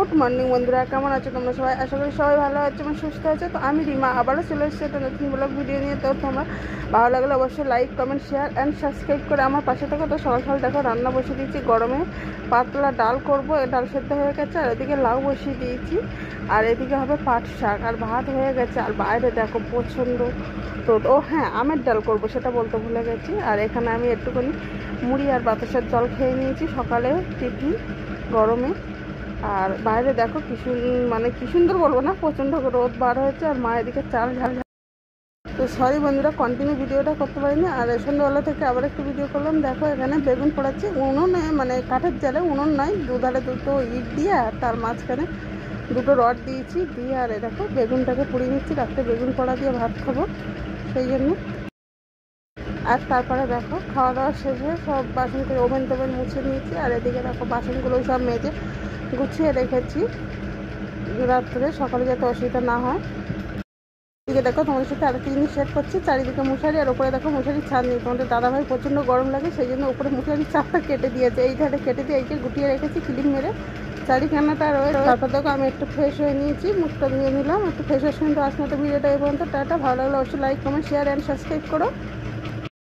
Good morning বন্ধুরা, কেমন আছো তোমরা সবাই? আশা করি সবাই ভালো আছে এবং সুস্থ আছে। তো আমি রিমা আবারও চলে এসেছি একটা নতুন ব্লগ ভিডিও নিয়ে। তো তোমরা ভালো লাগলে অবশ্যই like, comment, share and subscribe করে আমার পাশে থাকো। তো সকাল সকাল দেখো রান্না বসিয়ে দিয়েছি, গরমে পাতলা ডাল করব। ডাল সেদ্ধ হয়ে গেছে, আর এদিকে লাউ বসিয়ে দিয়েছি, আর এদিকে হবে পাট শাক, আর ভাত হয়ে গেছে। আর বাইরে দেখো প্রচণ্ড রোদ। ও হ্যাঁ, আমের ডাল করব সেটা বলতে ভুলে গেছি। আর এখানে আমি একটুখানি মুড়ি আর বাতাসের জল খেয়ে নিয়েছি সকালে টিফিন গরমে। আর বাইরে দেখো কি সুন্দর বলবো না, প্রচণ্ড রোদ বার হয়েছে। আর মা এদিকে চাল ঝাল। তো সরি বন্ধুরা, কন্টিনিউ ভিডিওটা করতে পারিনি। আর সন্ধ্যাবেলা থেকে আবার একটু ভিডিও করলাম। দেখো এখানে বেগুন পোড়াচ্ছি উনুনে, মানে কাঠের জালে, উনুন নয়, দুধারে দুটো ইট দিয়ে আর তার মাঝখানে দুটো রড দিয়েছি দিয়ে। আর দেখো বেগুনটাকে পুড়িয়ে নিচ্ছি, রাত্রে বেগুন পোড়া দিয়ে ভাত খাবো সেই জন্য। আর তারপরে দেখো খাওয়া দাওয়া শেষে সব বাসন করে ওভেন টোভেন মুছে নিয়েছি। আর এদিকে দেখো বাসনগুলো সব মেজে গুছিয়ে রেখেছি রাত্রে, সকালে যাতে অসুবিধা না হয়। এদিকে দেখো তোমাদের সাথে আরেকটা জিনিস শেয়ার করছি, চারিদিকে মশারি, আর ওপরে দেখো মশারির ছাদ নেই। তোমাদের দাদাভাই প্রচণ্ড গরম লাগে সেই জন্য উপরে মশারির ছাদটা কেটে দিয়েছে। এই ধারে কেটে দিয়ে এইকে গুটিয়ে রেখেছি ক্লিপ মেরে, চারিখানাটা রয়েছে। তারপর দেখো আমি একটু ফ্রেশ হয়ে নিয়েছি, মুখটা ধুয়ে নিলাম, একটু ফ্রেশ হয়ে। কিন্তু আজকে মতো ভিডিওটা এই পর্যন্ত। টাটা। ভালো লাগলে অবশ্যই like, comment, share and subscribe করো।